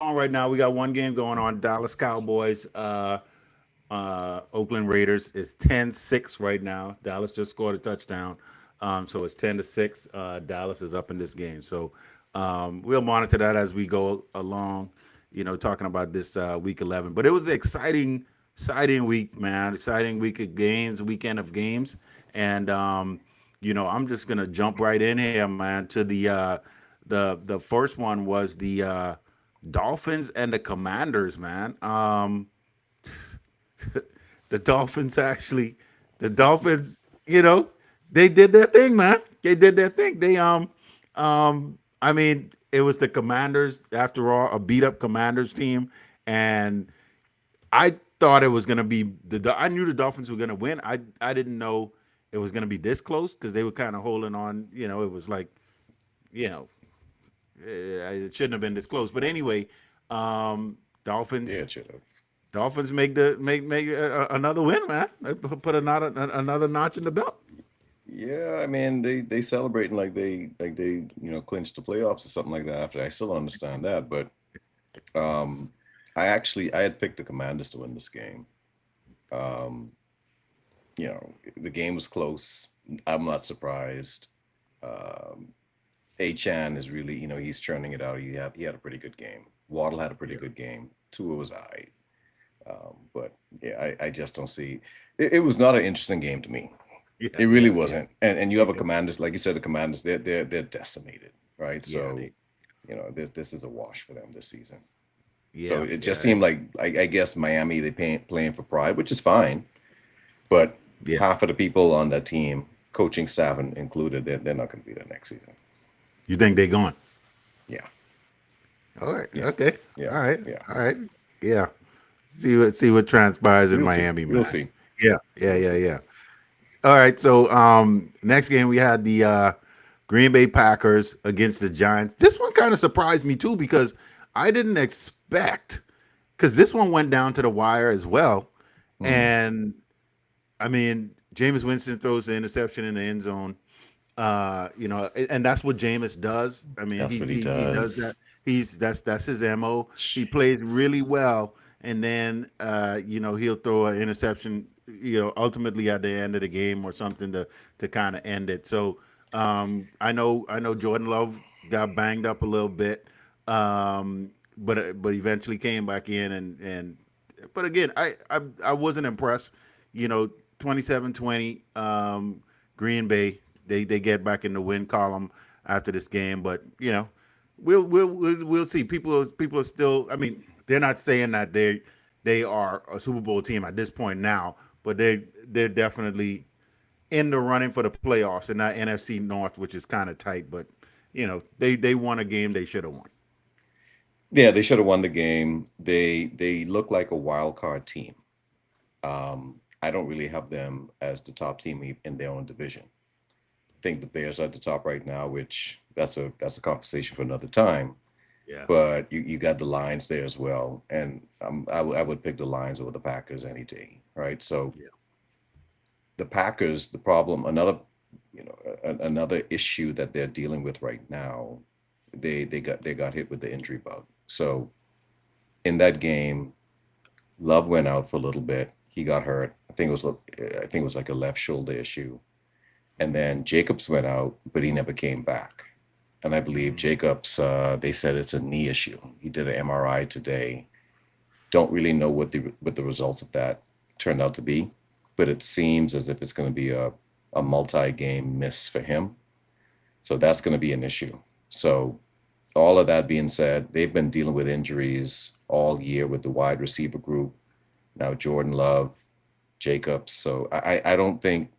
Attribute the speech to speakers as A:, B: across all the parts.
A: on right now. We got one game going on. Dallas Cowboys, Oakland Raiders is 10-6 right now. Dallas just scored a touchdown. So it's 10-6. Dallas is up in this game. So we'll monitor that as we go along, talking about this week 11. But it was an exciting week, man. Exciting week of games, weekend of games. And I'm just gonna jump right in here, man, to the first one was the Dolphins and the Commanders, man. The Dolphins actually, the Dolphins, they did their thing, man. They did their thing. I mean, it was the Commanders, after all, a beat up Commanders team, and I thought it was gonna be I knew the Dolphins were gonna win. I didn't know it was gonna be this close because they were kind of holding on. It was like, you know, it shouldn't have been this close. But anyway,
B: Yeah,
A: Dolphins
B: it should have.
A: Dolphins make another win, man. They put another notch in the belt.
B: Yeah, I mean they celebrating like they clinched the playoffs or something like that. After I still don't understand that, but um, I had picked the Commanders to win this game. Um, the game was close. I'm not surprised. Um, Chan is really, he's churning it out. He had a pretty good game. Waddle had a pretty
A: Yeah,
B: good game. Tua was alright. But yeah, I just don't see. It was not an interesting game to me.
A: yeah,
B: It really
A: yeah, yeah,
B: wasn't. And you have a
A: yeah,
B: Commanders, like you said, the Commanders, they're decimated, right?
A: yeah.
B: So this is a wash for them this season. So
A: Yeah,
B: it just
A: yeah,
B: seemed like I guess Miami playing for pride, which is fine. But
A: yeah.
B: half of the people on that team, coaching staff included, they're not going to be there next season.
A: You think they going?
B: Yeah,
A: All right.
B: yeah,
A: Okay.
B: yeah,
A: All right.
B: yeah.
A: All right. Yeah. See what transpires in
B: We'll see.
A: Miami,
B: We'll
A: man.
B: see.
A: Yeah. Yeah.
B: We'll
A: Yeah.
B: see.
A: Yeah. All right. So next game we had the Green Bay Packers against the Giants. This one kind of surprised me too because I didn't expect because this one went down to the wire as well.
B: Hmm.
A: And I mean, Jameis Winston throws the interception in the end zone. And that's what Jameis does. I mean,
B: That's
A: he
B: what he
A: he, he does
B: does.
A: that. That's his mo. He plays really well, and then he'll throw an interception. Ultimately at the end of the game or something to kind of end it. So I know Jordan Love got banged up a little bit, but eventually came back in and but again I wasn't impressed. You know, 27-20. Green Bay they get back in the win column after this game. But we'll see. People are still. I mean, they're not saying that they are a Super Bowl team at this point now, but they're definitely in the running for the playoffs in that NFC North, which is kind of tight. But they won a game they should have won.
B: Yeah, they should have won the game. They look like a wild card team. I don't really have them as the top team in their own division. I think the Bears are at the top right now, which that's a conversation for another time.
A: Yeah.
B: But you got the Lions there as well, and I would pick the Lions over the Packers any day, right? So
A: Yeah.
B: the Packers, the problem, another issue that they're dealing with right now, they got hit with the injury bug. So in that game, Love went out for a little bit. He got hurt. I think it was like a left shoulder issue. And then Jacobs went out, but he never came back. And I believe
A: Mm.
B: Jacobs, they said it's a knee issue. He did an MRI today. Don't really know what the results of that turned out to be, but it seems as if it's going to be a multi-game miss for him. So that's going to be an issue. So all of that being said, they've been dealing with injuries all year with the wide receiver group. Now Jordan Love, Jacobs. So I don't think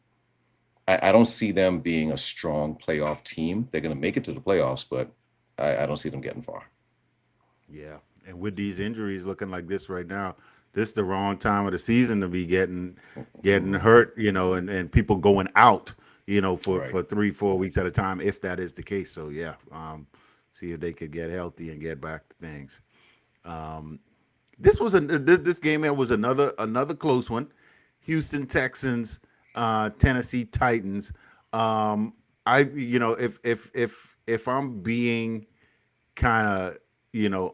B: I don't see them being a strong playoff team. They're going to make it to the playoffs, but I don't see them getting far.
A: Yeah, and with these injuries looking like this right now, this is the wrong time of the season to be getting
B: Mhm.
A: hurt. And people going out. For
B: Right.
A: 3-4 weeks at a time, if that is the case. So yeah, see if they could get healthy and get back to things. Um, this game here was another close one. Houston Texans, Tennessee Titans. I if I'm being kind of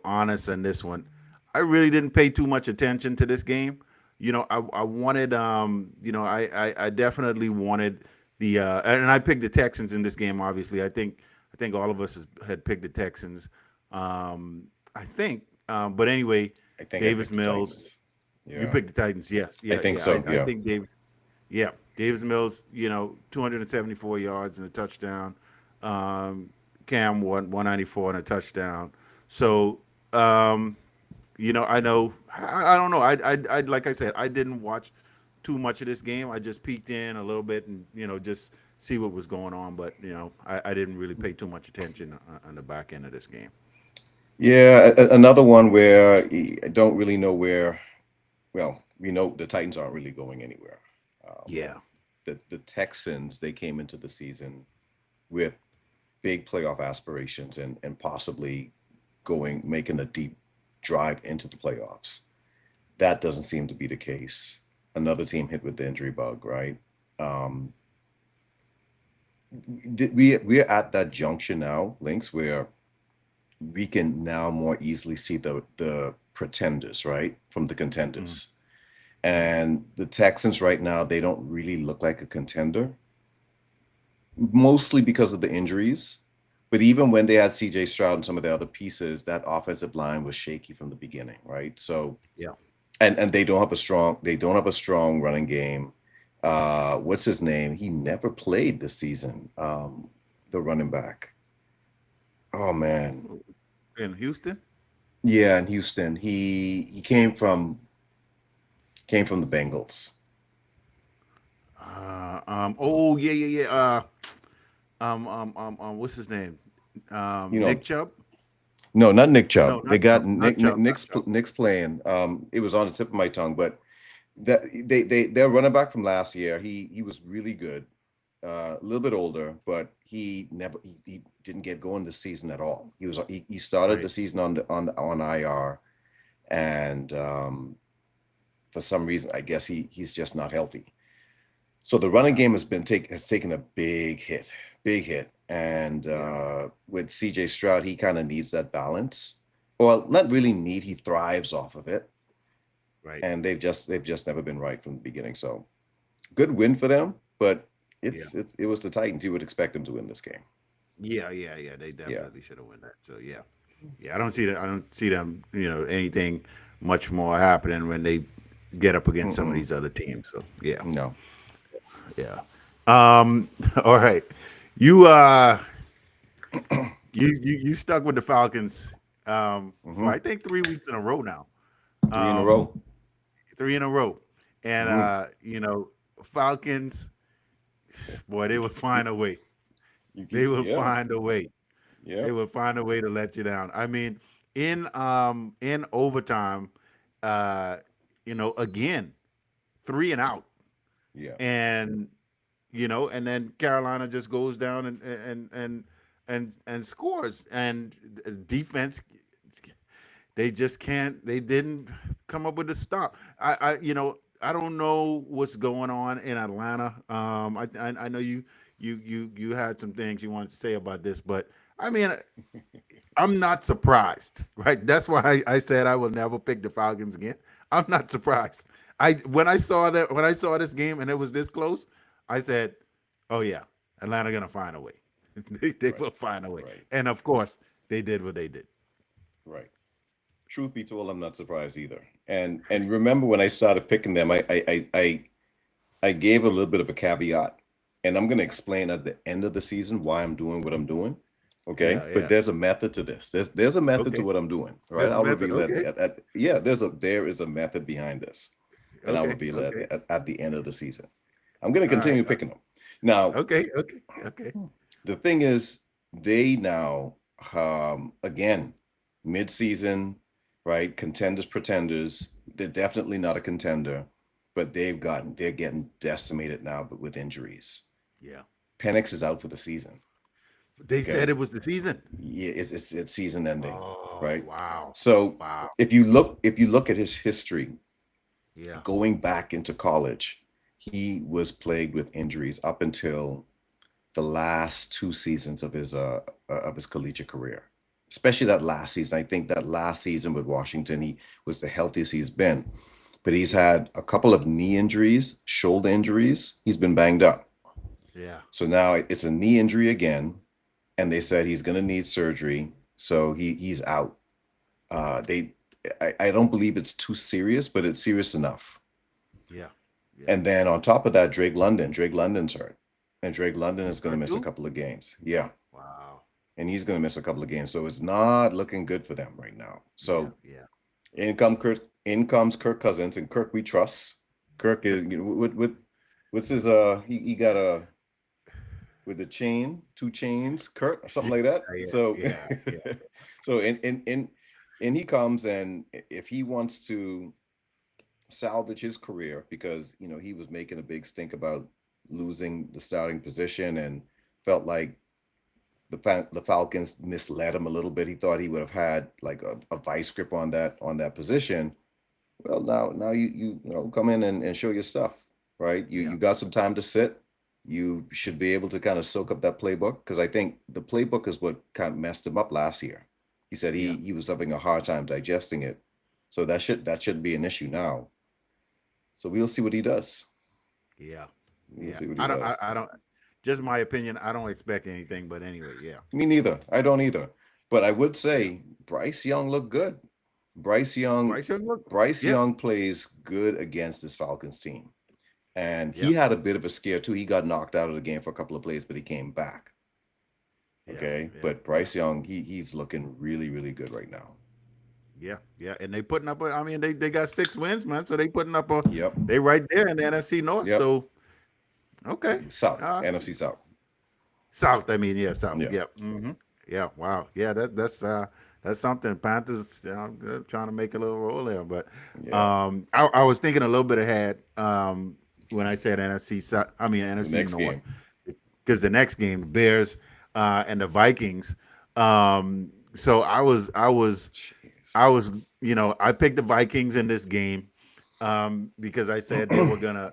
A: honest on this one. I really didn't pay too much attention to this game. I wanted, I definitely wanted and I picked the Texans in this game. Obviously, I think all of us had picked the Texans. I think, but anyway,
B: I think I
A: Davis
B: picked the
A: Mills.
B: Titans.
A: You
B: Yeah,
A: picked the Titans, yes,
B: I
A: yeah,
B: think
A: yeah.
B: so.
A: I
B: Yeah.
A: think Davis, yeah, Davis Mills. 274 yards and a touchdown. Um, Cam 194 and a touchdown. So, um, I know. I don't know. I like I said, I didn't watch too much of this game. I just peeked in a little bit and just see what was going on. But I didn't really pay too much attention on the back end of this game.
B: Yeah, another one where I don't really know where. Well, we know the Titans aren't really going anywhere. Um,
A: Yeah.
B: the Texans, they came into the season with big playoff aspirations and possibly making a deep drive into the playoffs. That doesn't seem to be the case. Another team hit with the injury bug, right? Um, we're at that junction now, Links, where we can now more easily see the pretenders, right, from the
A: Mm,
B: contenders.
A: mm,
B: And the Texans right now, they don't really look like a contender, mostly because of the injuries. But even when they had CJ Stroud and some of the other pieces, that offensive line was shaky from the beginning, right? So
A: yeah.
B: and they don't have a strong running game. What's his name? He never played this season. The running back. Oh man.
A: In Houston.
B: Yeah, in Houston. He came from the Bengals.
A: Oh yeah, yeah, yeah. What's his name?
B: You know,
A: Nick Chubb.
B: no, not Nick
A: No,
B: Chubb. They
A: not
B: got
A: Chubb. Not Chubb. Not Chubb.
B: Nick's playing. It was on the tip of my tongue, but that their running back from last year, he was really good. A little bit older, but he didn't get going this season at all. He started
A: Right.
B: the season on IR, and for some reason, I guess he's just not healthy. So the running
A: Yeah.
B: game has taken a big hit, and
A: Yeah.
B: with CJ Stroud, he kind of needs that balance. Well, not really need. He thrives off of it,
A: Right.
B: and they've just never been right from the beginning. So good win for them, but
A: Yeah.
B: it was the Titans. You would expect them to win this game.
A: Yeah. Yeah. Yeah. They
B: Yeah.
A: definitely should have won that. So yeah. Yeah. I don't see that. I don't see them. Anything much more happening when they get up against some of
B: Mm-mm.
A: these other teams. So yeah.
B: No.
A: Yeah. All right. You you stuck with the Falcons for
B: Hmm.
A: I think 3 weeks in a row now.
B: Three in a
A: Um,
B: row.
A: 3 in a row, and
B: Hmm.
A: Falcons, boy, they would find a way. They will
B: Yeah.
A: find a way. They
B: Yep.
A: will find a way to let you down. I mean, in overtime, uh, again, three and out,
B: Yeah.
A: and and then Carolina just goes down and scores, and defense, they just can't. They didn't come up with a stop. I don't know what's going on in Atlanta. I know you had some things you wanted to say about this, but I mean, I'm not surprised, right? That's why I said I will never pick the Falcons again. I'm not surprised. When I saw this game and it was this close, I said, "Oh yeah, Atlanta gonna find a way. They
B: Right.
A: will find a way."
B: Right.
A: And of course, they did what they did.
B: Right. Truth be told, I'm not surprised either. And remember when I started picking them, I gave a little bit of a caveat, and I'm going to explain at the end of the season why I'm doing what I'm doing. Okay,
A: Yeah,
B: but
A: yeah.
B: there's a method to this. There's a method to
A: Okay.
B: what I'm doing. Right,
A: There's a
B: I'll
A: method.
B: reveal it
A: Okay.
B: yeah. There is a method behind this, and I'll
A: Okay.
B: reveal it
A: Okay.
B: at the end of the season. I'm going to
A: All right.
B: continue picking them. Now,
A: Okay. Okay. Okay.
B: the thing is, they now again mid-season, right? Contenders, pretenders. They're definitely not a contender, but they're getting decimated now, but with injuries.
A: Yeah.
B: Penix is out for the season.
A: They said
B: Okay,
A: it was the season.
B: yeah, it's season ending,
A: Oh
B: right?
A: wow.
B: So
A: Wow.
B: if you look at his history
A: Yeah.
B: going back into college, he was plagued with injuries up until the last two seasons of his collegiate career. especially that last season. I think that last season with Washington, he was the healthiest he's been. But he's
A: Yeah,
B: had a couple of knee injuries, shoulder injuries. He's been banged up.
A: yeah.
B: So now it's a knee injury again, and they said he's going to need surgery. So he's out. They I don't believe it's too serious, but it's serious enough.
A: Yeah, yeah.
B: And then on top of that, Drake London's hurt, and Drake London is
A: He's
B: going to
A: hurt
B: miss a
A: too.
B: couple of games. Yeah,
A: Wow.
B: and he's going to miss a couple of games. So it's not looking good for them right now.
A: Yeah,
B: So
A: yeah.
B: in comes Kirk Cousins, and Kirk we trust. Kirk is what's his he got a with the chain, two chains, Kirk, something
A: Yeah,
B: like that.
A: yeah,
B: So
A: yeah, yeah.
B: so and he comes, and if he wants to salvage his career, because he was making a big stink about losing the starting position and felt like the Falcons misled him a little bit. He thought he would have had like a vice grip on that position. Well, now you come in and show your stuff, right? You
A: Yeah,
B: got some time to sit. You should be able to kind of soak up that playbook, because I think the playbook is what kind of messed him up last year. He said
A: yeah,
B: he was having a hard time digesting it, so that should be an issue now. So we'll see what he does.
A: yeah,
B: We'll
A: yeah.
B: see what he
A: I don't.
B: does.
A: I don't. Just my opinion. I don't expect anything, but anyway, yeah,
B: Me neither. I don't either. But I would
A: yeah.
B: say Bryce Young looked good. Bryce Young,
A: Bryce Young, look.
B: Bryce
A: Yeah,
B: Young plays good against this Falcons team. And
A: yeah,
B: he had a bit of a scare too. He got knocked out of the game for a couple of plays, but he came back.
A: yeah,
B: Okay.
A: yeah,
B: But
A: yeah,
B: Bryce Young, he's looking really, really good right now.
A: yeah, yeah. And they putting up. I mean, they got 6 wins, man. So they putting up a.
B: Yep.
A: They right there in the NFC North.
B: Yep.
A: So okay.
B: South.
A: Uh,
B: NFC South.
A: South. I mean, yeah, South.
B: Yeah.
A: Yeah. Yeah. Wow. Yeah. That's something. Panthers, they're trying to make a little roll there, but
B: Yeah.
A: I was thinking a little bit ahead when I said NFC South. I mean
B: The
A: NFC
B: next
A: North,
B: game.
A: because the next game, the Bears and the Vikings. So
B: Jeez.
A: I was, I picked the Vikings in this game because I said they were gonna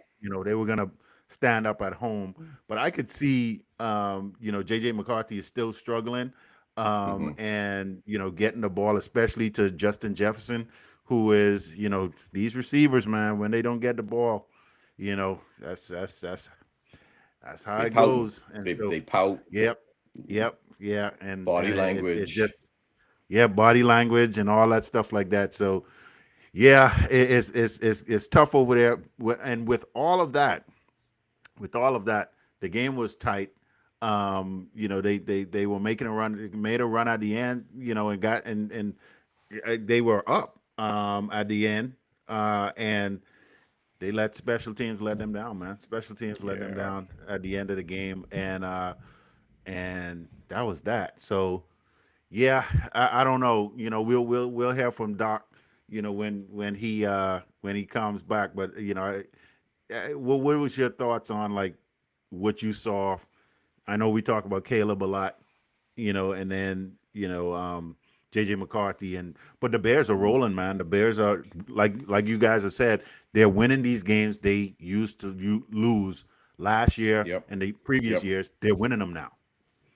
A: stand up at home. But I could see, JJ McCarthy is still struggling,
B: Mm-hmm.
A: and getting the ball, especially to Justin Jefferson, who is, these receivers, man, when they don't get the ball, that's how
B: They
A: it
B: pouting.
A: goes. And
B: They
A: so,
B: they pout.
A: yep, yep, yeah, and
B: Body
A: it
B: language.
A: just, yeah, body language and all that stuff like that. So yeah, it's tough over there. And with all of that, the game was tight. They were making a run, made a run at the end, and got and they were up at the end, and they let special teams let them down, man. Special teams let them
B: Yeah.
A: down at the end of the game, and that was that. So yeah, I don't know. We'll hear from Doc. When he comes back. But what was your thoughts on like what you saw? I know we talk about Caleb a lot, and then JJ McCarthy, but the Bears are
B: Mm-hmm.
A: rolling, man. The Bears are like you guys have said, they're winning these games they used to lose last year
B: Yep.
A: and the previous
B: Yep.
A: years. They're winning them now.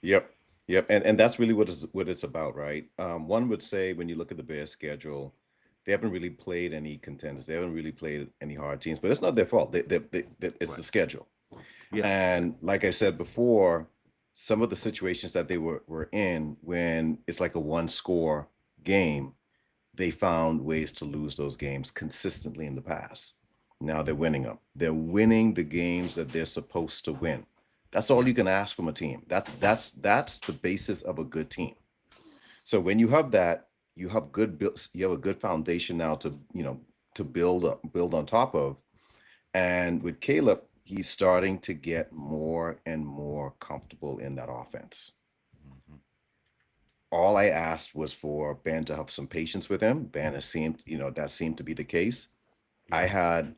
B: Yep. Yep. And that's really what it's about, right? One would say when you look at the Bears schedule, they haven't really played any contenders. They haven't really played any hard teams, but it's not their fault. It's
A: Right.
B: the schedule.
A: Yeah.
B: And like I said before, some of the situations that they were in when it's like a one score game, they found ways to lose those games consistently in the past. Now they're winning them. They're winning the games that they're supposed to win. That's all
A: Yeah.
B: you can ask from a team. That's the basis of a good team. So when you have that, you have a good foundation now to to build on top of. And with Caleb, he's starting to get more and more comfortable in that offense.
A: Mhm.
B: All I asked was for Ben to have some patience with him. Ben has seemed, that seemed to be the case. I
A: Yeah.
B: had,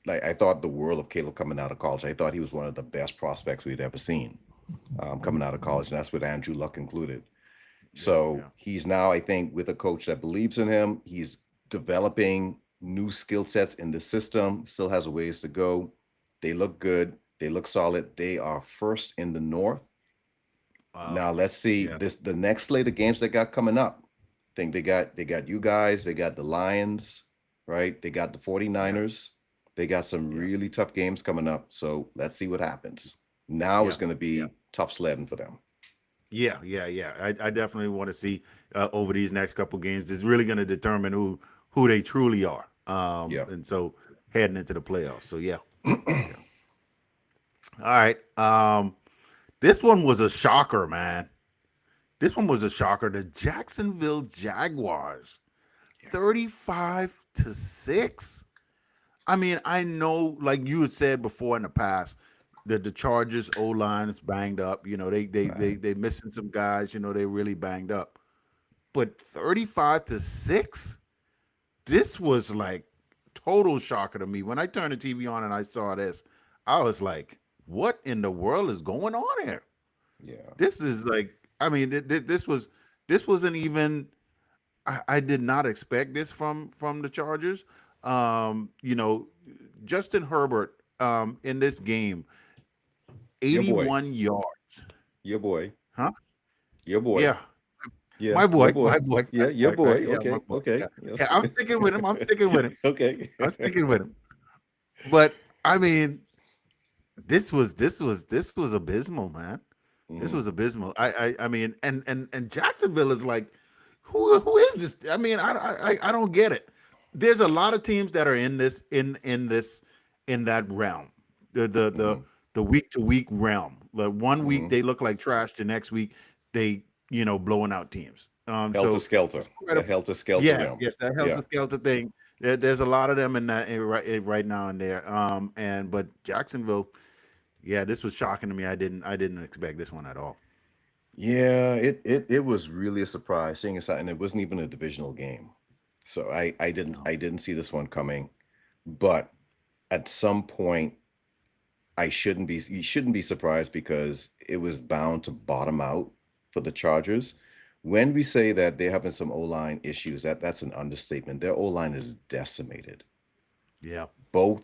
B: I thought the world of Caleb coming out of college. I thought he was one of the best prospects we'd ever seen coming out of college, and that's with Andrew Luck included.
A: Yeah.
B: So
A: Yeah.
B: he's now, I think, with a coach that believes in him. He's developing new skill sets in the system. Still has a ways to go. They look good. They look solid. They are first in the North. Now let's see
A: Yeah.
B: the next slate of games they got coming up. I think they got you guys, they got the Lions, right? They got the
A: Yeah.
B: 49ers. They got some
A: Yeah.
B: really tough games coming up. So let's see what happens. Now it's
A: Yeah.
B: going to
A: Yeah.
B: be tough sledding for them.
A: Yeah. Yeah. Yeah. I definitely want to see over these next couple games. It's really going to determine who they truly are.
B: Yeah.
A: And so heading into the playoffs. So yeah. Yeah. All right. This one was a shocker, man. This one was a shocker. The Jacksonville Jaguars, 35-6. I mean, I know, like you had said before in the past, that the Chargers O line is banged up.
B: Right.
A: They missing some guys. They really banged up. But 35-6, this was like total shocker to me. When I turned the TV on and I saw this, I was like, "What in the world is going on here?"
B: Yeah.
A: This is like, I mean, this wasn't even. I did not expect this from the Chargers. Um, you know, Justin Herbert in this game,
B: Your boy.
A: 81 yards.
B: Your boy.
A: Huh?
B: Your boy.
A: Yeah,
B: Yeah. Your
A: my
B: boy.
A: boy, my
B: Yeah. Your
A: boy, right?
B: boy.
A: Yeah, my
B: Okay.
A: boy. Yeah,
B: Okay.
A: yeah.
B: Yes.
A: I'm sticking with him. I'm sticking with him.
B: Okay.
A: I'm sticking with him. But I mean, this was abysmal, man. This
B: Mhm.
A: was abysmal. I mean, and Jacksonville is like, who is this? I mean, I don't get it. There's a lot of teams that are in that realm, the
B: Mhm.
A: the week to week realm. Like one week
B: Mhm.
A: they look like trash, the next week they blowing out teams.
B: Helter
A: So
B: skelter.
A: it's
B: The
A: incredible.
B: helter skelter
A: Yes,
B: realm.
A: yes, that
B: Yeah.
A: helter skelter thing. There's a lot of them in that right now and there. And but Jacksonville, yeah, this was shocking to me. I didn't expect this one at all.
B: Yeah, it was really a surprise seeing as and it wasn't even a divisional game. So I didn't
A: No.
B: I didn't see this one coming. But at some point you shouldn't be surprised because it was bound to bottom out for the Chargers. When we say that they're having some O-line issues, that's an understatement. Their O-line is decimated.
A: Yeah,
B: Both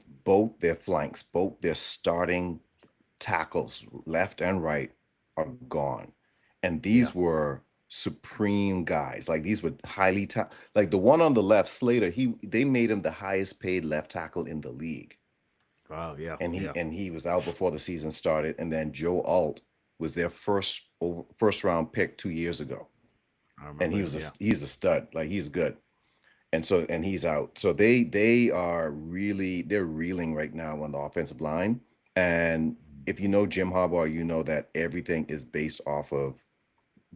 B: their flanks, both their starting tackles, left and right, are gone. And
A: yeah.
B: these were supreme guys. Like these were like the one on the left, Slater, they made him the highest paid left tackle in the league.
A: Wow, yeah,
B: And he
A: yeah.
B: and he was out before the season started. And then Joe Alt was their first round pick 2 years ago.
A: I
B: And
A: remember him. Yeah,
B: he's a stud. Like he's good. And he's out. So they're reeling right now on the offensive line. And if you know Jim Harbaugh, you know that everything is based off of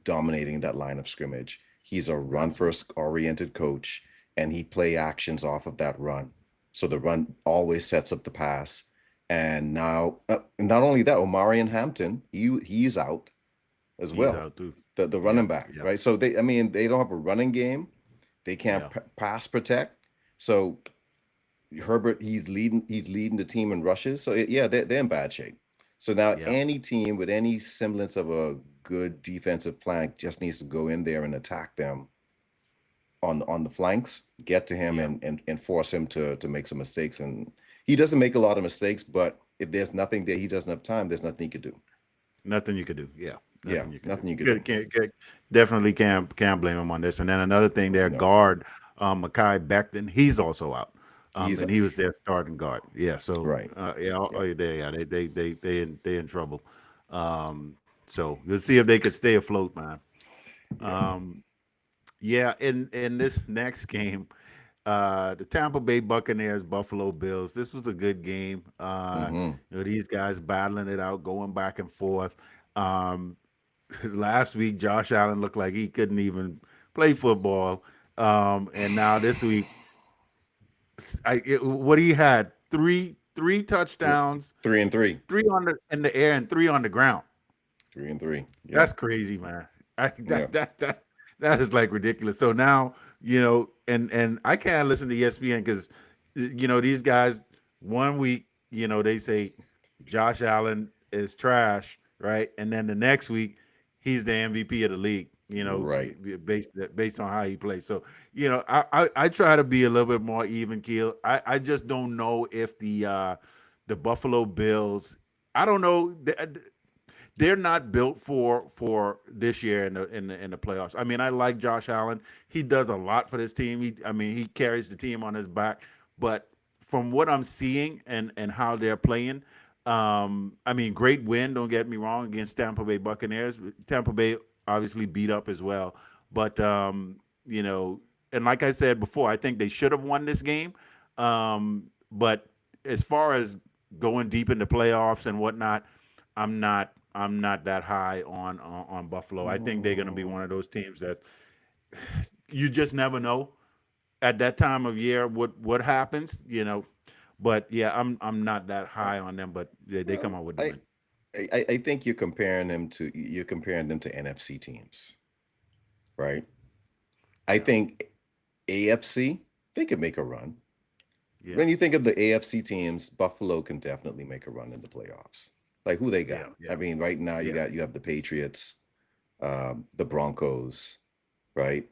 B: dominating that line of scrimmage. He's a run first oriented coach, and he play actions off of that run. So the run always sets up the pass. And now, not only that, Omarion Hampton, he's out as
A: he's
B: well.
A: out too.
B: The
A: Yeah,
B: running back,
A: yeah,
B: right? So they don't have a running game. They can't
A: yeah,
B: pass protect. So Herbert, he's leading the team in rushes. So yeah, they're in bad shape. So now
A: yeah,
B: any team with any semblance of a good defensive plan just needs to go in there and attack them on the flanks, get to him
A: yeah.
B: and force him to make some mistakes. And he doesn't make a lot of mistakes, but if there's nothing that he doesn't have time, there's nothing he could do.
A: Nothing you could do. Yeah,
B: Yeah,
A: nothing you could do.
B: nothing you could do.
A: Definitely can't blame him on this. And then another thing, their
B: No,
A: guard, Makai Becton, he's also out.
B: he's
A: And he was their starting guard. Yeah. So
B: right.
A: yeah,
B: Yeah,
A: they in trouble. So we'll see if they could stay afloat, man.
B: yeah.
A: Um, yeah. In this next game, the Tampa Bay Buccaneers, Buffalo Bills. This was a good game.
B: Mm-hmm.
A: These guys battling it out, going back and forth. Um, Last week, Josh Allen looked like he couldn't even play football. And now this week, what he had three
B: Three,
A: touchdowns,
B: three and three,
A: three on in the air and three on the ground.
B: 3 and 3. Yeah,
A: That's crazy, man.
B: yeah.
A: That is like ridiculous. So now and I can't listen to ESPN because these guys 1 week they say Josh Allen is trash, right, and then the next week he's the MVP of the league.
B: Right.
A: Based on how he plays. So I try to be a little bit more even keel. I just don't know if the Buffalo Bills. I don't know. they're not built for this year in the playoffs. I mean, I like Josh Allen. He does a lot for this team. I mean, he carries the team on his back. But from what I'm seeing and how they're playing, I mean, great win. Don't get me wrong against Tampa Bay Buccaneers. Tampa Bay obviously beat up as well. But you know, and like I said before, I think they should have won this game. But as far as going deep into playoffs and whatnot, I'm not that high on Buffalo. I think they're going to be one of those teams that you just never know at that time of year what happens, you know. But yeah, I'm not that
B: Uh,
A: high on them, but they come
B: well,
A: out with the win.
B: I think you're comparing them to NFC teams, right? I
A: Yeah,
B: think AFC, they could make a run.
A: yeah,
B: When you think of the AFC teams, Buffalo can definitely make a run in the playoffs. Like who they
A: yeah,
B: got?
A: yeah,
B: I mean, right now
A: yeah,
B: you have the Patriots, the Broncos, right?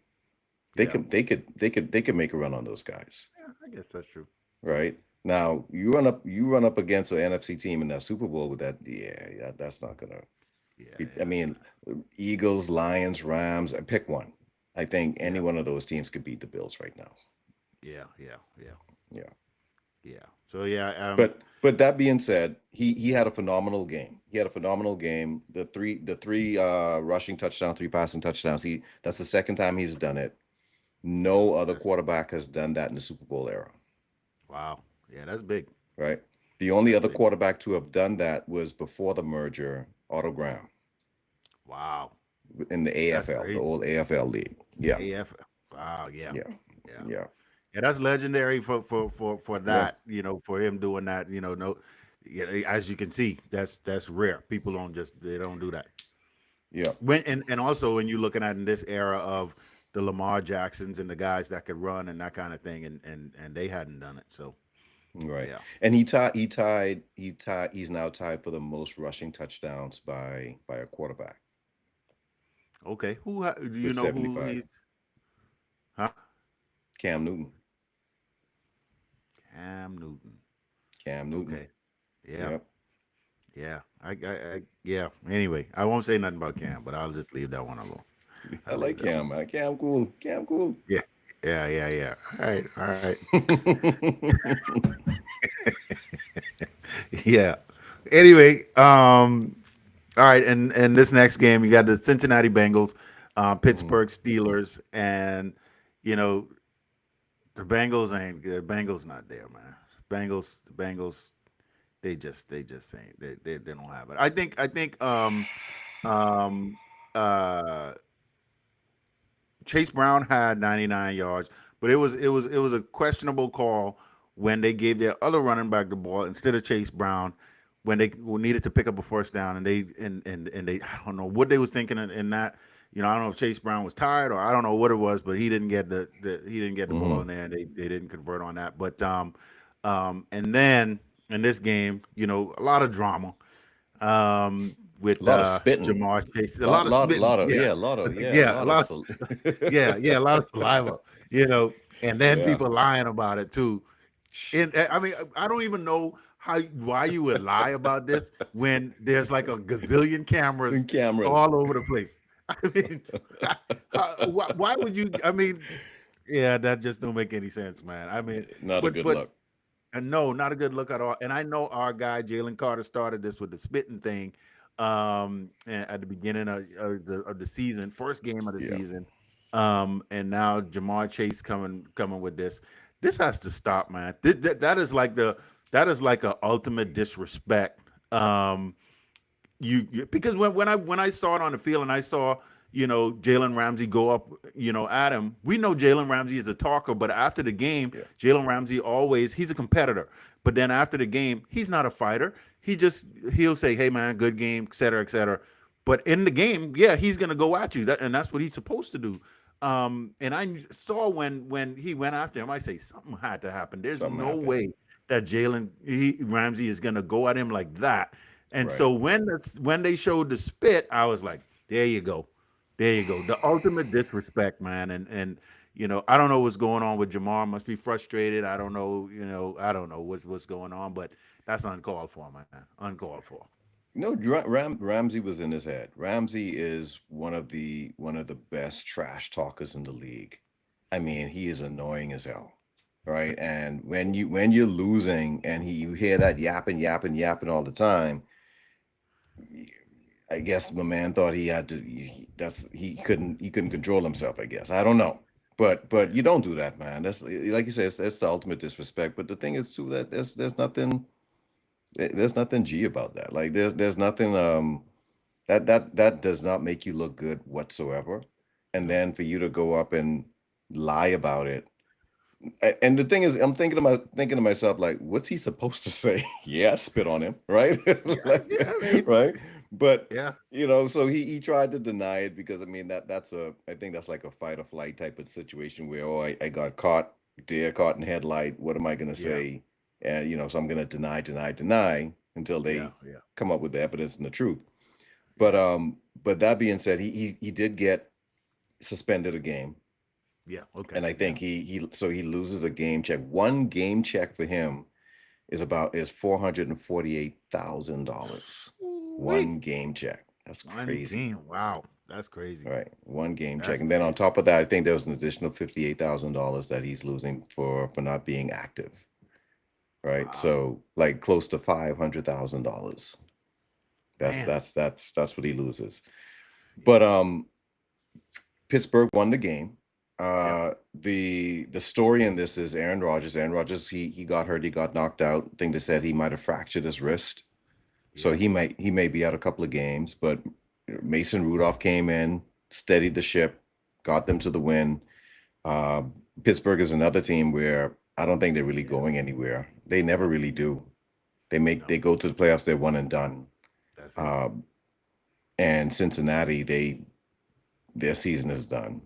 B: They
A: yeah.
B: could they could they could they could make a run on those guys,
A: Yeah, I guess that's true.
B: right? Now you run up against an NFC team in that Super Bowl with that, yeah, that's not gonna
A: Yeah,
B: be. I
A: yeah,
B: mean, Eagles, Lions, Rams, pick one. I think any
A: yeah,
B: one of those teams could beat the Bills right now.
A: yeah, yeah, yeah,
B: Yeah.
A: yeah. So yeah,
B: But that being said, he had a phenomenal game. He had a phenomenal game. The three rushing touchdowns, three passing touchdowns. That's the second time he's done it.
A: yeah.
B: No other
A: That's
B: quarterback has done that in the Super Bowl era,
A: wow. Yeah, that's big.
B: right? The only
A: That's
B: other
A: big.
B: quarterback to have done that was before the merger, Otto Graham,
A: Wow,
B: in the
A: that's
B: AFL, the
A: crazy.
B: old AFL league. Yeah,
A: AF. Wow. Yeah,
B: yeah,
A: yeah.
B: yeah,
A: Yeah, that's legendary for
B: yeah,
A: that. You know, for him doing that. You know, no, yeah, as you can see, that's rare. People they don't do that.
B: yeah.
A: When and also when you're looking at in this era of the Lamar Jacksons and the guys that could run and that kind of thing, and they hadn't done it. So
B: Right.
A: yeah.
B: And he's now tied for the most rushing touchdowns by a quarterback
A: Okay. Do you
B: with
A: know who
B: 75.
A: he's? Huh?
B: Cam Newton.
A: Cam Newton.
B: Cam Newton.
A: Okay. Yeah.
B: Yep.
A: Yeah. Yeah. Anyway, I won't say nothing about Cam, but I'll just leave that one alone.
B: I
A: I'll
B: like
A: leave that one.
B: Cam, man. Cam cool. Cam cool.
A: Yeah. Yeah. Yeah. Yeah. All right. All right. Yeah. Anyway, all right, and this next game you got the Cincinnati Bengals,
B: Mhm.
A: Pittsburgh Steelers, and you know the Bengals ain't good. Bengals not there, man. Bengals, they just ain't they don't have it. I think um uh Chase Brown had 99 yards, but it was a questionable call when they gave their other running back the ball instead of Chase Brown when they needed to pick up a first down and they I don't know what they was thinking in that. You know, I don't know if Chase Brown was tired or I don't know what it was, but he didn't get he didn't get the ball in
B: Mhm.
A: there and they didn't convert on that. But and then in this game, you know, a lot of drama
B: A
A: with
B: lot of spitting.
A: Jamar Chase, a lot
B: Lot
A: of
B: lot
A: spitting,
B: lot of,
A: yeah,
B: yeah, a lot of, yeah, a
A: yeah, a
B: lot of
A: lot, yeah, yeah, a lot of saliva, you know, and then
B: Yeah.
A: people lying about it too. And I mean, I don't even know why you would lie about this when there's like a gazillion cameras
B: And cameras.
A: all over the place. I mean, why would you? I mean, yeah, that just don't make any sense, man. I mean,
B: Not a good
A: but
B: look.
A: and no, not a good look at all. And I know our guy Jalen Carter started this with the spitting thing at the beginning of the season, first game of the
B: Yeah.
A: season. And now Jamar Chase coming with this. This has to stop, man. That is like a ultimate disrespect. Because when I saw it on the field and I saw Jalen Ramsey go up at him, we know Jalen Ramsey is a talker, but after the game,
B: Yeah.
A: Jalen Ramsey he's a competitor, but then after the game, he's not a fighter. He'll say, "Hey man, good game," et cetera, et cetera. But in the game, yeah, he's gonna go at you, and that's what he's supposed to do. And I saw when he went after him, I say something had to happen. There's
B: Something
A: no
B: happened.
A: way that Ramsey is gonna go at him like that. And
B: Right.
A: so when they showed the spit, I was like, there you go. There you go. The ultimate disrespect, man. And I don't know what's going on with Jamar. Must be frustrated. I don't know, I don't know what's going on, but that's uncalled for, man. Uncalled for.
B: No, Ramsey was in his head. Ramsey is one of the best trash talkers in the league. I mean, he is annoying as hell, right? And when you're losing and you hear that yapping, yapping, yapping all the time, I guess my man thought he had to. He couldn't control himself. I guess I don't know, but you don't do that, man. That's like you said, it's the ultimate disrespect. But the thing is too that there's nothing G about that. Like there's nothing that does not make you look good whatsoever. And
A: No.
B: then for you to go up and lie about it. And the thing is, I'm thinking to myself, like, what's he supposed to say? Yeah, spit on him, right?
A: Yeah, yeah.
B: Like,
A: I mean,
B: right? But
A: yeah,
B: so he tried to deny it because I mean I think that's like a fight or flight type of situation where I got caught, deer caught in headlight. What am I gonna
A: yeah,
B: say? And so I'm gonna deny until
A: yeah,
B: they
A: yeah,
B: come up with the evidence and the truth. But
A: yeah,
B: that being said, he did get suspended a game,
A: yeah. Okay,
B: and I
A: yeah.
B: think he loses a game check. One game check for him is $448,000.
A: Wait,
B: One game check. That's
A: one
B: crazy.
A: game. Wow, that's crazy.
B: Right. One game check.
A: That's
B: And then on
A: crazy.
B: top of that, I think there was an additional $58,000 that he's losing for not being active. Right.
A: Wow,
B: So like close to $500,000. That's
A: man.
B: that's that's that's what he loses. But
A: Yeah,
B: Pittsburgh won the game.
A: yeah,
B: The story in this is Aaron Rodgers. Aaron Rodgers, he got hurt. He got knocked out. I think they said he might have fractured his wrist, so
A: yeah,
B: he may be out a couple of games. But Mason Rudolph came in, steadied the ship, got them to the win. Uh, Pittsburgh is another team where I don't think they're really
A: yeah.
B: going anywhere. They never really do. They
A: No,
B: go to the playoffs. They're one and done.
A: that's it.
B: Uh, and Cincinnati, their season is done.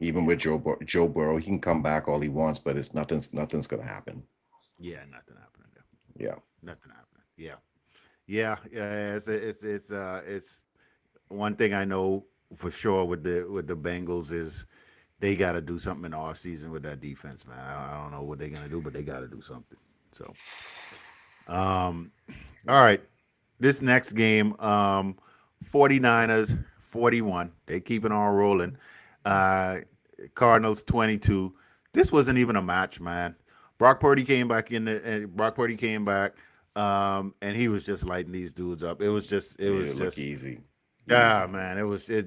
B: Even
A: Yeah,
B: with Joe Burrow, he can come back all he wants, but it's nothing's gonna happen.
A: yeah. Nothing happening there.
B: Yeah.
A: Nothing happening. Yeah, yeah, yeah. It's one thing I know for sure with the Bengals is they got to do something in the off season with that defense, man. I don't know what they're gonna do, but they got to do something. So, um, all right, this next game, 49ers 41. They keep it on rolling. Uh, Cardinals 22. This wasn't even a match, man. Brock Purdy came back in the. Brock Purdy came back, and he was just lighting these dudes up. It was
B: It look
A: just
B: easy,
A: yeah,
B: easy.
A: man.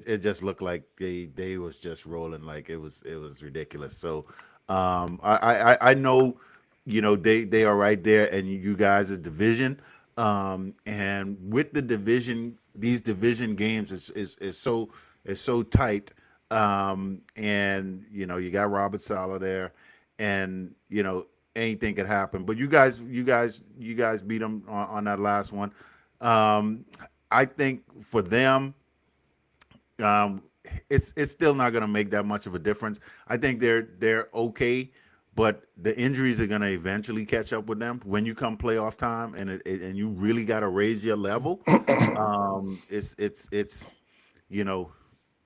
A: It just looked like they was just rolling like it was ridiculous. So I know they are right there and you guys is division. And with the division, these division games is so tight. And you got Robert Sala there, and anything could happen. But you guys beat them on that last one. Um, I think for them, um, it's still not going to make that much of a difference. I think they're okay, but the injuries are going to eventually catch up with them when you come playoff time, and you really got to raise your level. It's you know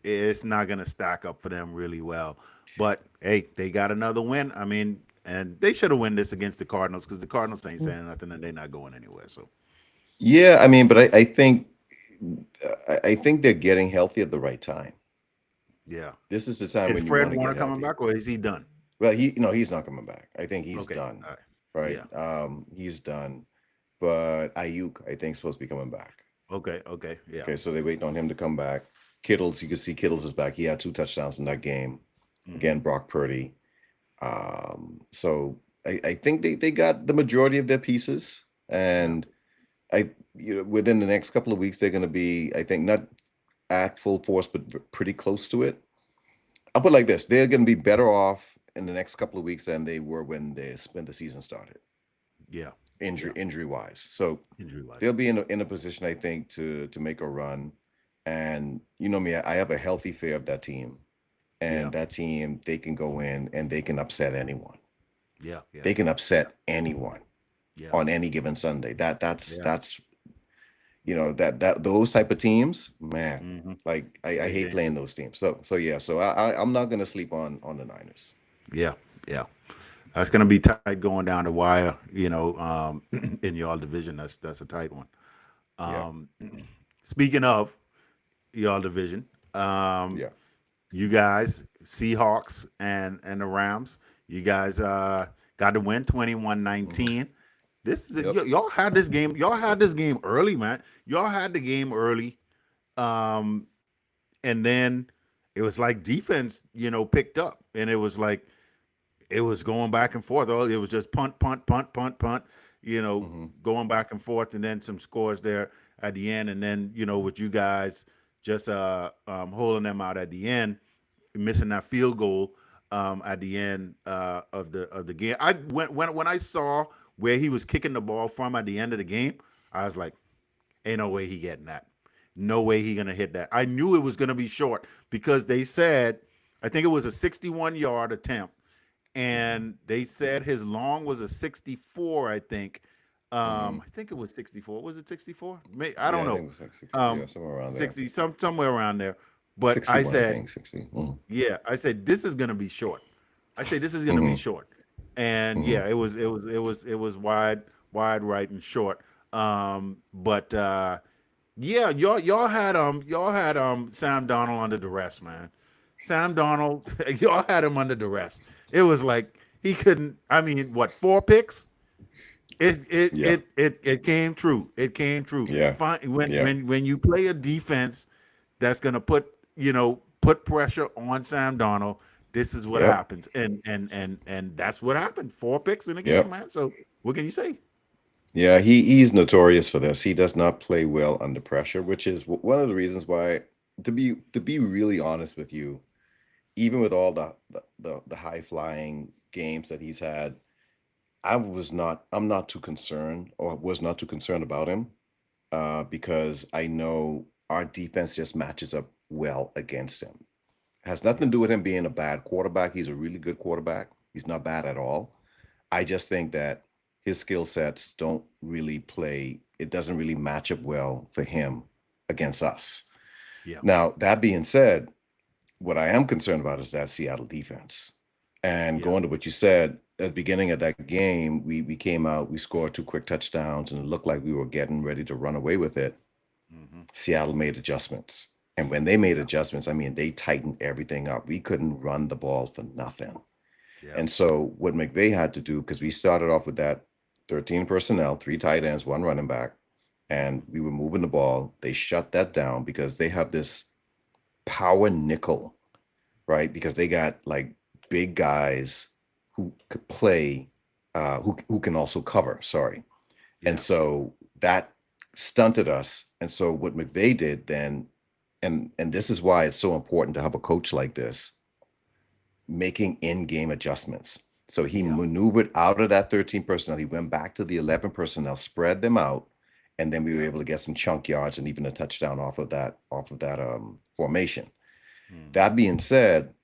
A: it's not going to stack up for them really well. But hey, they got another win. I mean, and they should have won this against the Cardinals because the Cardinals ain't saying nothing and they're not going anywhere. So
B: Yeah, I mean, but I think they're getting healthy at the right time.
A: yeah,
B: This is the time
A: is
B: when you
A: Fred
B: want to
A: Warner
B: get
A: coming
B: healthy.
A: back or is he done?
B: Well, he's not coming back. I think he's
A: Okay,
B: done.
A: all right,
B: Right.
A: yeah.
B: He's done. But Ayuk, I think, is supposed to be coming back.
A: Okay, okay, yeah.
B: Okay, so they're waiting on him to come back. Kittles, you can see Kittles is back. He had 2 touchdowns in that game.
A: Hmm.
B: Again, Brock Purdy. So I think they got the majority of their pieces,
A: Yeah,
B: and within the next couple of weeks they're going to be, I think, not at full force, but pretty close to it. I'll put it like this: they're going to be better off in the next couple of weeks than they were when the season started,
A: yeah,
B: injury
A: yeah.
B: injury wise. So
A: Injury wise,
B: they'll be
A: yeah,
B: in a position, I think, to make a run. And you know me, I have a healthy fear of that team,
A: yeah,
B: and that team, they can go in and they can upset anyone.
A: yeah, yeah,
B: They can
A: yeah,
B: upset anyone
A: yeah,
B: on any given Sunday.
A: yeah.
B: That's that those type of teams, man.
A: Hmm.
B: Like I
A: They
B: hate playing
A: dangerous.
B: those teams. So yeah. So I'm not gonna sleep on the Niners.
A: Yeah, yeah. That's gonna be tight going down the wire. In y'all division. That's a tight one.
B: Yeah.
A: Speaking of y'all division, um,
B: Yeah.
A: you guys, Seahawks and the Rams, you guys got to win 21-19.
B: Hmm.
A: This is
B: Yep.
A: y'all had this game. Y'all had this game early, man. Y'all had the game early. Um, and then it was like defense, picked up, and it was like it was going back and forth. Oh, it was just punt, punt, punt, punt, punt.
B: Hmm.
A: Going back and forth, and then some scores there at the end, and then with you guys just holding them out at the end, missing that field goal at the end of the game. I when I saw where he was kicking the ball from at the end of the game, I was like, ain't no way he getting that. No way he gonna hit that. I knew it was gonna be short because they said, I think it was a 61-yard attempt,
B: Hmm.
A: and they said his long was a 64. I think.
B: Hmm.
A: I think it was 64. Was it 64? I don't
B: Yeah, I
A: know.
B: think it was like 60. Yeah,
A: Um,
B: somewhere around there.
A: 60, somewhere around there. But I
B: 61, I
A: said,
B: think. 60. Mm.
A: yeah, I said this is gonna be short. I said this is gonna be
B: Hmm.
A: short, and
B: Hmm.
A: yeah, it was wide right and short. But yeah, y'all had Sam Donald under duress, man. Sam Donald, y'all had him under duress. It was like he couldn't. I mean, what, 4 picks? It it
B: Yeah.
A: it it it came true. It came true.
B: Yeah.
A: Fine, when
B: Yeah.
A: when when you play a defense that's gonna put pressure on Sam Donald, this is what
B: Yep.
A: happens, and that's what happened. 4 picks in the game,
B: Yep.
A: man. So what can you say?
B: Yeah, he's notorious for this. He does not play well under pressure, which is one of the reasons why, to be really honest with you, even with all the high flying games that he's had, I'm not too concerned, or was not too concerned about him, because I know our defense just matches up well against him. Has nothing
A: Yeah,
B: to do with him being a bad quarterback. He's a really good quarterback. He's not bad at all. I just think that his skill sets don't really play, it doesn't really match up well for him against us.
A: yeah,
B: Now, that being said, what I am concerned about is that Seattle defense. And
A: yeah.
B: going to what you said at the beginning of that game, we came out, we scored 2 quick touchdowns, and it looked like we were getting ready to run away with it.
A: Hmm.
B: Seattle made adjustments. And when they made
A: Yeah,
B: adjustments, I mean, they tightened everything up. We couldn't run the ball for nothing.
A: yeah,
B: And so what McVay had to do, because we started off with that 13 personnel, 3 tight ends, 1 running back, and we were moving the ball. They shut that down because they have this power nickel, right? Because they got like big guys who could play, who can also cover. Sorry, and
A: yeah,
B: so that stunted us. And so what McVay did then, and this is why it's so important to have a coach like this making in-game adjustments. So he
A: yeah.
B: maneuvered out of that 13 personnel. He went back to the 11 personnel, spread them out, and then we were
A: Yeah.
B: able to get some chunk yards and even a touchdown off of that formation.
A: Hmm.
B: That being said,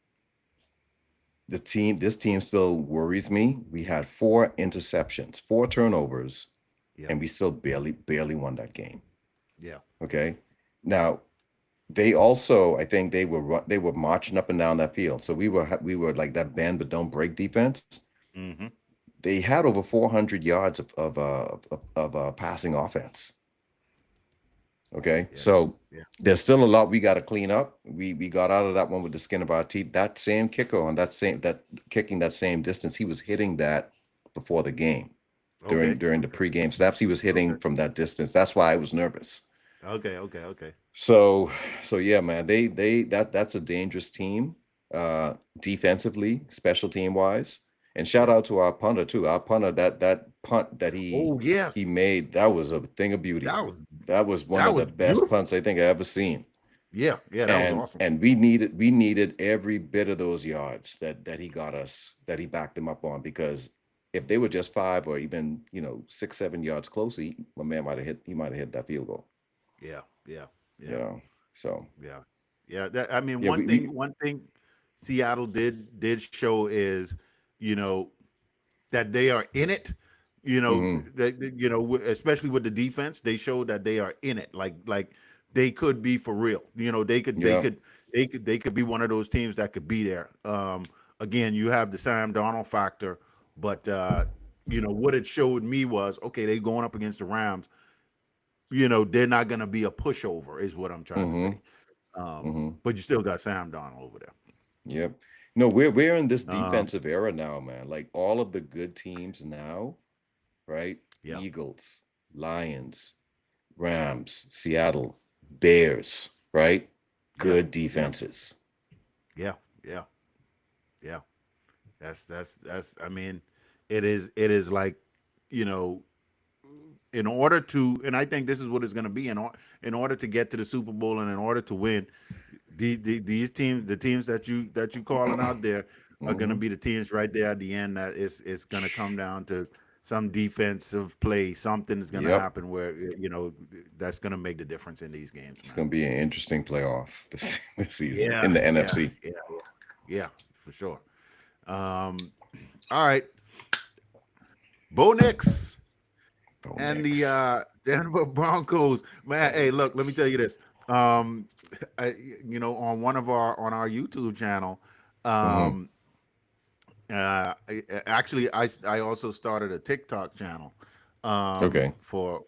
B: this team still worries me. We had 4 interceptions, 4 turnovers,
A: Yeah,
B: and we still barely won that game.
A: yeah,
B: Okay. Now, they also, I think they were marching up and down that field. So we were like that bend but don't break defense.
A: hmm,
B: They had over 400 yards of passing offense. Okay,
A: yeah,
B: so
A: yeah,
B: there's still a lot we got to clean up. We got out of that one with the skin of our teeth. That same kicker on that kicking that same distance, he was hitting that before the game during
A: okay,
B: during the
A: okay,
B: pregame snaps. He was
A: okay,
B: hitting from that distance. That's why I was nervous.
A: okay.
B: So yeah, man, that's a dangerous team, defensively, special team wise. And shout
A: Yeah.
B: out to our punter too. Our punter, that punt that
A: Oh
B: he
A: yes,
B: made, that was a thing of beauty.
A: that was
B: That was one
A: that
B: of
A: was
B: the best
A: beautiful.
B: punts I think I ever seen.
A: Yeah, yeah, that was
B: And
A: awesome.
B: and we needed every bit of those yards that he got us, that he backed them up on, because if they were just 5 or even 6, 7 yards closer, my man might have hit that field goal.
A: Yeah, yeah, yeah,
B: Yeah. So
A: yeah, yeah. That, I mean,
B: yeah,
A: one thing Seattle did show is, you know, that they are in it.
B: mhm.
A: Especially with the defense, they showed that they are in it. Like they could be for real. They could they
B: Yeah.
A: could they could be one of those teams that could be there. Again, you have the Sam Donald factor, but what it showed me was, okay, they going up against the Rams. they're not going to be a pushover, is what I'm trying to
B: Mm-hmm.
A: say.
B: Mm-hmm.
A: But you still got Sam Darnold over there.
B: Yep. No, we're in this
A: Um,
B: defensive era now, man. Like all of the good teams now, right?
A: yeah,
B: Eagles, Lions, Rams, Seattle, Bears, right?
A: yeah,
B: Good
A: yeah,
B: defenses.
A: yeah, yeah, yeah. That's. I mean, it is like, you know, in order to, and I think this is what it's going to be in order to get to the Super Bowl and in order to win, these teams, the teams that you calling out there, are going to
B: Mm-hmm.
A: be the teams right there at the end that it's going to come down to some defensive play. Something is going to
B: Yep.
A: happen where that's going to make the difference in these games,
B: It's
A: man.
B: going to be an interesting playoff this season in
A: Yeah,
B: the
A: yeah,
B: NFC.
A: yeah, yeah, yeah, for sure. Um, all right, Bo Nix
B: Bo
A: and the
B: Nix.
A: Denver Broncos, man.
B: Bo
A: Hey, look, let me
B: Nix.
A: tell you this. Um, on our YouTube channel,
B: Mm-hmm.
A: um, actually, I also started a TikTok channel,
B: Okay.
A: for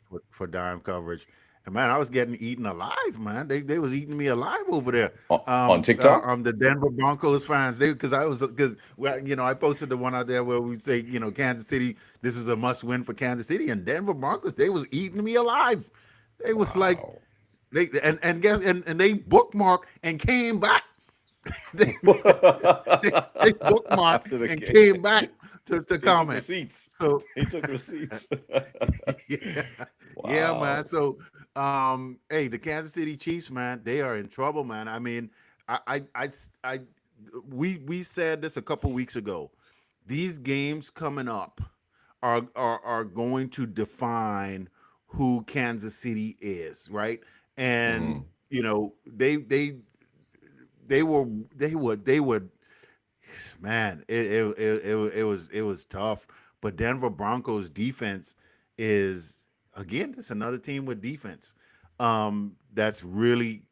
A: dime coverage, and man, I was getting eaten alive, man. They was eating me alive over there.
B: On TikTok?
A: The Denver Broncos fans, they because well, I posted the one out there where we say, Kansas City, this was a must win for Kansas City, and Denver Broncos, they was eating me alive. They was like
B: Wow.
A: they and guess and they bookmarked and came back. they, they bookmarked
B: After the
A: and
B: game,
A: came back to
B: they took
A: comment.
B: receipts.
A: So
B: They took receipts.
A: yeah, yeah, man.
B: Wow.
A: So hey, the Kansas City Chiefs, man, they are in trouble, man. I mean, I we said this a couple weeks ago. These games coming up are going to define who Kansas City is, right? And
B: Mm-hmm.
A: they were they were man, it was tough. But Denver Broncos defense is, again, it's another team with defense. That's really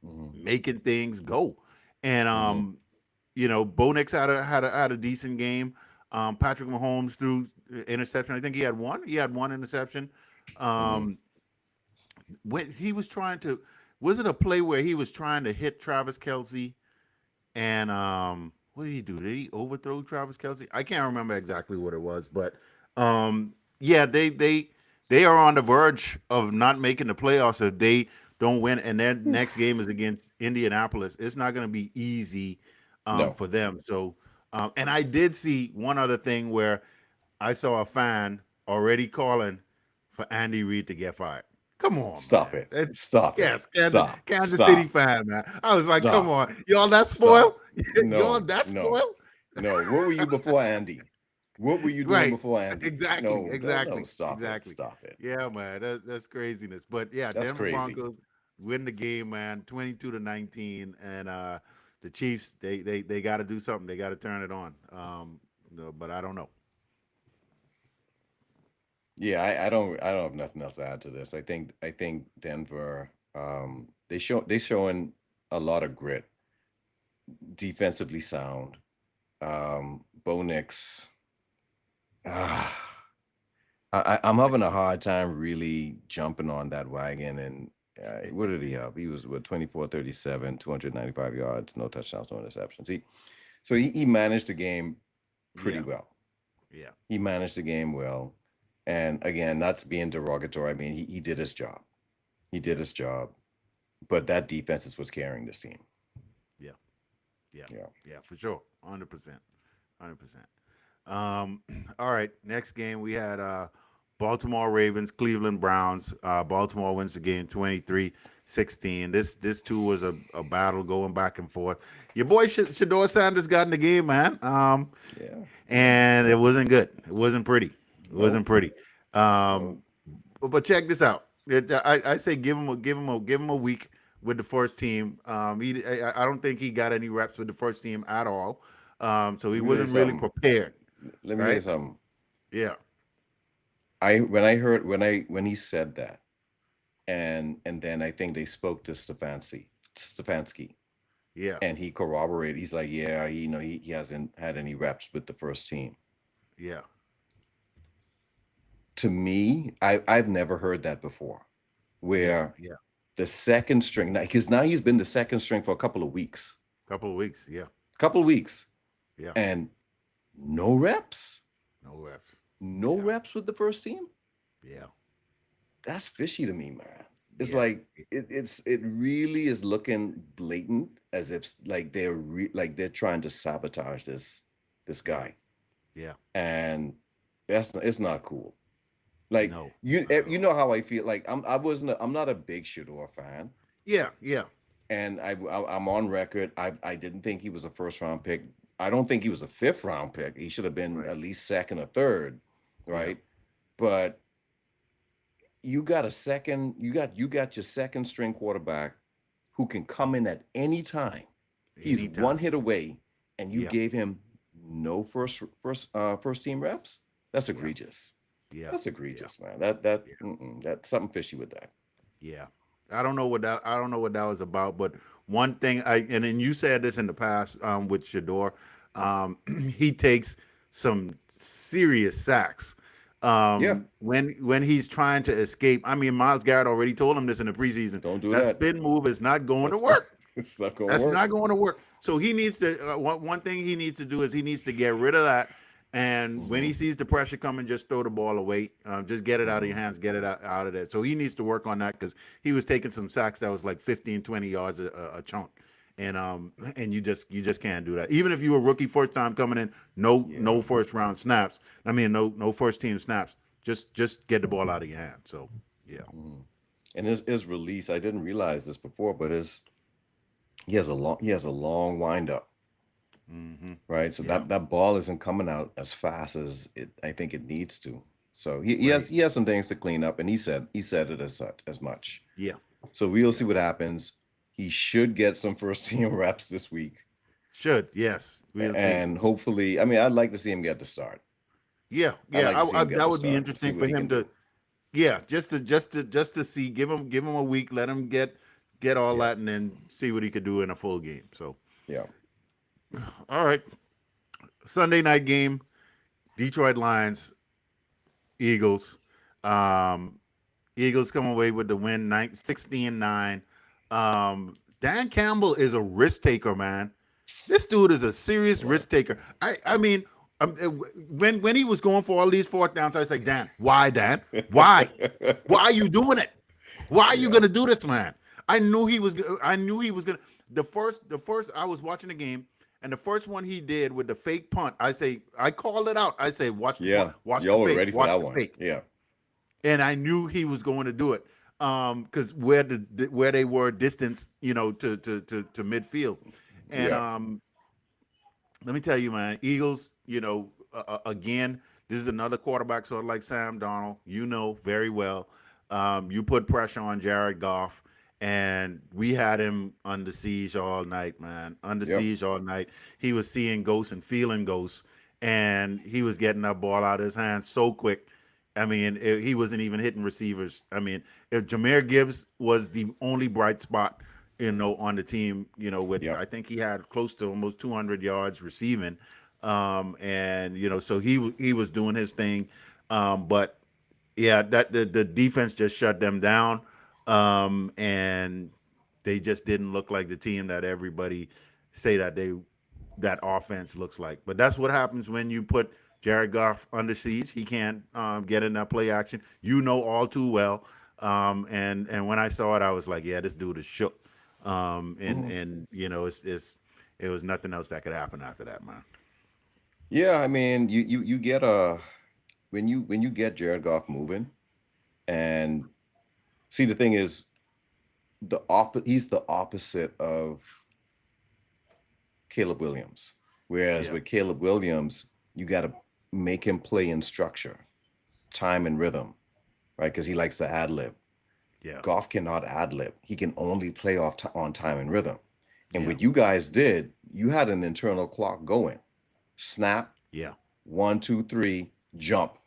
B: Mm-hmm.
A: making things go. And
B: Mm-hmm.
A: Bo Nix had a decent game. Patrick Mahomes threw interception. I think he had one. He had one interception.
B: Mm-hmm.
A: Um, when he was trying to, was it a play where he was trying to hit Travis Kelsey? And what did he do? Did he overthrow Travis Kelsey? I can't remember exactly what it was, but yeah, they are on the verge of not making the playoffs if they don't win. And their next game is against Indianapolis. It's not going to be easy
B: No.
A: for them. So, and I did see one other thing where I saw a fan already calling for Andy Reid to get fired. Come on,
B: Stop
A: man.
B: it. Stop it.
A: Yes,
B: Stop.
A: Kansas City
B: Stop.
A: fan, man. I was like, come
B: Stop.
A: on, y'all that spoiled?
B: Stop.
A: Y'all
B: No.
A: that
B: No.
A: spoiled?
B: No. What were you before Andy? What were you doing
A: Right.
B: before Andy?
A: Exactly.
B: No, no, no.
A: Exactly.
B: Stop it.
A: Exactly.
B: Stop it.
A: Yeah, man. That's craziness. But yeah,
B: That's
A: Denver
B: crazy.
A: Broncos win the game, man, 22-19, and the Chiefs, they got to do something. They got to turn it on. No, but I don't know.
B: Yeah, I don't have nothing else to add to this. I think Denver they showing a lot of grit, defensively sound. Bo Nix, ah, I'm having a hard time really jumping on that wagon. And what did he have? He was with 24, 37, 295 yards, no touchdowns, no interceptions. He managed the game pretty
A: Yeah.
B: well.
A: Yeah.
B: He managed the game well. And again, not to be derogatory, I mean, he did his job. He did his job. But that defense is what's carrying this team.
A: Yeah. Yeah.
B: Yeah.
A: Yeah. For sure. 100%. 100%. Um, all right. Next game we had Baltimore Ravens, Cleveland Browns. Baltimore wins the game 23-16. This too was a battle going back and forth. Your boy Shador Sanders got in the game, man.
B: Yeah.
A: And it wasn't good. It wasn't pretty. It wasn't
B: Nope.
A: pretty.
B: Nope.
A: Um, but check this out. I say give him a week with the first team. I don't think he got any reps with the first team at all. So he
B: Let me tell you
A: wasn't really
B: something.
A: prepared,
B: Let me tell you
A: right?
B: something.
A: Yeah,
B: When he said that, and then I think they spoke to Stefanski,
A: yeah,
B: and he corroborated. He's like, yeah, he hasn't had any reps with the first team.
A: yeah,
B: to me, I've never heard that before,
A: Yeah,
B: where
A: yeah.
B: the second string, because now he's been the second string for a
A: Couple of weeks. Yeah,
B: couple of weeks,
A: yeah.
B: and no reps,
A: No reps.
B: no
A: Yeah,
B: reps with the first team.
A: yeah,
B: That's fishy to me, man. It's
A: yeah,
B: like it really is looking blatant, as if like like they're trying to sabotage this
A: yeah,
B: guy,
A: yeah.
B: and it's not cool. Like
A: No,
B: you
A: not at
B: you
A: all.
B: know how I feel. Like I'm not a big Shador fan,
A: Yeah, yeah.
B: and I'm on record. I didn't think he was a first round pick. I don't think he was a fifth round pick. He should have been
A: Right.
B: at least second or third,
A: Yeah.
B: right? But you got a second. You got your second string quarterback who can come in at any time. He's one
A: Anytime.
B: hit away, and you
A: Yeah,
B: gave him no first team reps. That's
A: yeah,
B: egregious.
A: yeah,
B: That's
A: yeah,
B: egregious, man. That
A: yeah,
B: that's something fishy with that.
A: yeah. I don't know what that was about, but one thing and then you said this in the past with Shador, he takes some serious sacks.
B: Yeah,
A: When he's trying to escape, I mean, Miles Garrett already told him this in the preseason.
B: don't do
A: That
B: that.
A: spin move is not going to
B: That's right.
A: work.
B: It's not gonna
A: That's
B: work.
A: not going to work. So he needs to. One thing he needs to do is he needs to get rid of that. And when
B: Hmm.
A: he sees the pressure coming, just throw the ball away. Just get it out of your
B: Hmm.
A: hands. Get it out of there. So he needs to work on that because he was taking some sacks that was like 15, 20 yards a chunk. And you just can't do that. Even if you were rookie first time coming in, no
B: Yeah.
A: first round snaps. I mean, no first team snaps. Just get the ball out of your hand. So yeah,
B: Hmm. And his release, I didn't realize this before, but he has a long windup,
A: hmm,
B: right? So
A: yeah,
B: that ball isn't coming out as fast as I think it needs to. So he has
A: right,
B: he has some things to clean up, and he said it as much.
A: yeah,
B: So we'll
A: yeah.
B: see what happens. He should get some first team reps this week,
A: Should, yes, we'll see.
B: and hopefully, I mean, I'd like to see him get the start.
A: Yeah,
B: I'd
A: yeah,
B: like to see him get
A: that
B: the
A: would be
B: start, see
A: interesting for
B: what he
A: him
B: can
A: to,
B: do.
A: yeah, just to see, give him a week, let him get all
B: Yeah,
A: that, and then see what he could do in a full game. So,
B: yeah,
A: all right, Sunday night game, Detroit Lions, Eagles. Um, Eagles come away with the win, 16-9. Dan Campbell is a risk taker, man. This dude is a serious
B: right.
A: risk taker. I mean, when he was going for all these fourth downs, I was like, Dan, why, Dan? Why? Why are you doing it? Why are you
B: Yeah,
A: gonna do this, man? I knew he was. I knew he was gonna. The first. I was watching the game, and the first one he did with the fake punt. I called it out. I say, watch the punt,
B: yeah.
A: watch the
B: Y'all were
A: fake,
B: ready for
A: watch
B: that
A: the
B: one.
A: fake,
B: Yeah,
A: and I knew he was going to do it. Because where they were distance, to midfield, and
B: yeah.
A: let me tell you, man, Eagles, again, this is another quarterback sort of like Sam Donald, very well. You put pressure on Jared Goff, and we had him under siege all night, man. Under
B: Yep.
A: siege all night. He was seeing ghosts and feeling ghosts, and he was getting that ball out of his hands so quick. I mean, he wasn't even hitting receivers. I mean, if Jameer Gibbs was the only bright spot, on the team, with I
B: Yep.
A: think he had close to almost 200 yards receiving, and so he was doing his thing, but yeah, that the defense just shut them down, and they just didn't look like the team that everybody say that offense looks like. But that's what happens when you put Jared Goff under siege. He can't get in that play action. All too well. And when I saw it, I was like, yeah, this dude is shook. And
B: Mhm.
A: it was nothing else that could happen after that, man.
B: Yeah, I mean, you get a when you get Jared Goff moving, and see, the thing is, he's the opposite of Caleb Williams. Whereas
A: Yeah,
B: with Caleb Williams, you got to make him play in structure, time and rhythm, right? Because he likes to ad lib.
A: yeah,
B: Goff cannot ad lib. He can only play on time and rhythm. And
A: yeah,
B: what you guys did, you had an internal clock going. Snap,
A: yeah,
B: 1, 2, 3, jump.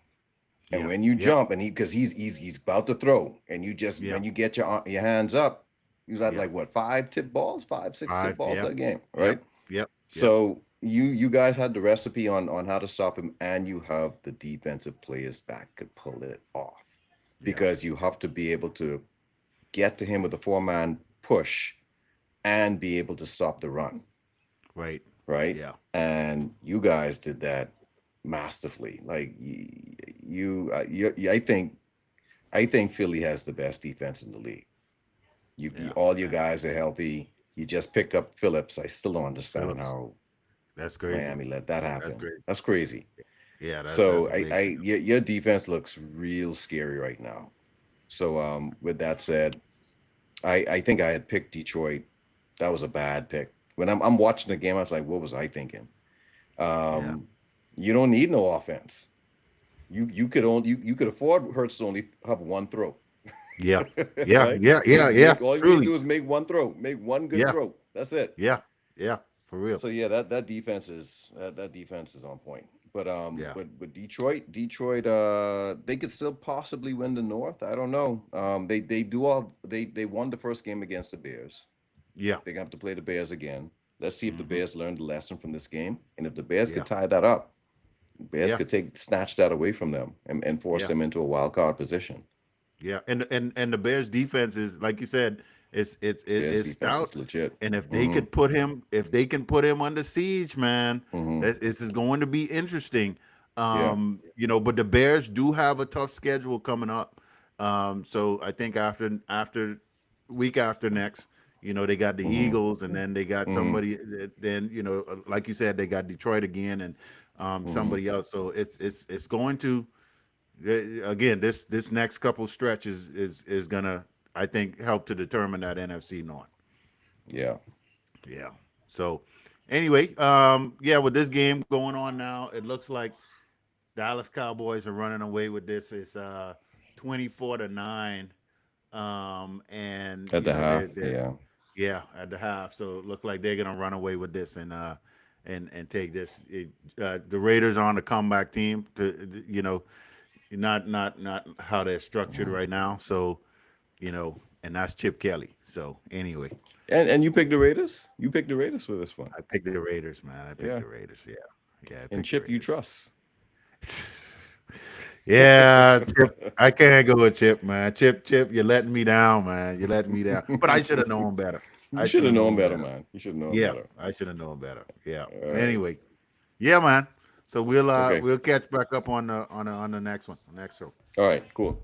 B: And
A: yeah,
B: when you
A: yep,
B: jump, and because he's about to throw, and you just
A: yeah,
B: when you get your hands up, you got
A: yeah.
B: like what, five, 6 tip
A: Five,
B: balls
A: yep,
B: that game, right?
A: yep, yep, yep,
B: So you guys had the recipe on how to stop him, and you have the defensive players that could pull it off,
A: Yeah.
B: because you have to be able to get to him with a 4-man push and be able to stop the run,
A: Right.
B: right?
A: Yeah.
B: And you guys did that masterfully. Like I think Philly has the best defense in the league.
A: Yeah.
B: All your guys are healthy. You just pick up Phillips. I still don't understand
A: Phillips.
B: how
A: That's crazy.
B: Miami let that
A: That's
B: happen.
A: crazy.
B: That's crazy.
A: Yeah. That's
B: So
A: a big.
B: your defense looks real scary right now. So with that said, I think I had picked Detroit. That was a bad pick. When I'm watching the game, I was like, what was I thinking?
A: Yeah.
B: You don't need no offense. You could afford Hurts to only have one throw.
A: Yeah. Yeah.
B: Right?
A: Yeah. Yeah. Yeah.
B: All you need to
A: Truly.
B: do is make one throw, make one good
A: Yeah.
B: throw. That's it.
A: Yeah. Yeah. For real.
B: So yeah, that defense is that defense is on point. But
A: Yeah.
B: with Detroit, they could still possibly win the North. I don't know. They won the first game against the Bears.
A: Yeah.
B: They're gonna have to play the Bears again. Let's see if the
A: Hmm.
B: Bears learned the lesson from this game, and if the Bears
A: Yeah.
B: could tie that up, Bears
A: Yeah.
B: could snatch that away from them and force
A: Yeah.
B: them into a wild card position.
A: Yeah. And the Bears defense is, like you said,
B: Bears
A: it's
B: defense
A: stout.
B: is legit.
A: And if they
B: Mm-hmm.
A: could put him, if they can put him under siege, man,
B: Mm-hmm.
A: this is going to be interesting.
B: Yeah.
A: But the Bears do have a tough schedule coming up. So I think after week after next, they got the
B: Mm-hmm.
A: Eagles, and then they got
B: Mm-hmm.
A: somebody. Then like you said, they got Detroit again, and
B: Mm-hmm.
A: somebody else. So it's going to again this next couple stretches is gonna, I think, help to determine that NFC North.
B: Yeah.
A: Yeah. So anyway, yeah, with this game going on now, it looks like Dallas Cowboys are running away with this. It's 24-9. And
B: At the half.
A: they're
B: Yeah.
A: yeah, at the half. So it look like they're gonna run away with this and take this. The Raiders are on the comeback team to not how they're structured
B: Mm-hmm.
A: right now. So, and that's Chip Kelly. So anyway,
B: And you picked the Raiders. You picked the Raiders for this one.
A: I picked the Raiders, man. I picked
B: Yeah.
A: the Raiders. Yeah. Yeah, I
B: And
A: picked the
B: Chip, you
A: Raiders.
B: trust.
A: Yeah, Chip. I can't go with Chip, man. Chip, you're letting me down, man. You're letting me down. But I should have known better.
B: You
A: I
B: should
A: should
B: have
A: have
B: known
A: known
B: better,
A: better.
B: man. You should have known
A: Yeah,
B: better.
A: I should have known better. Yeah.
B: All right.
A: Anyway, yeah, man. So we'll
B: Okay.
A: we'll catch back up on the next one, next show.
B: All right. Cool.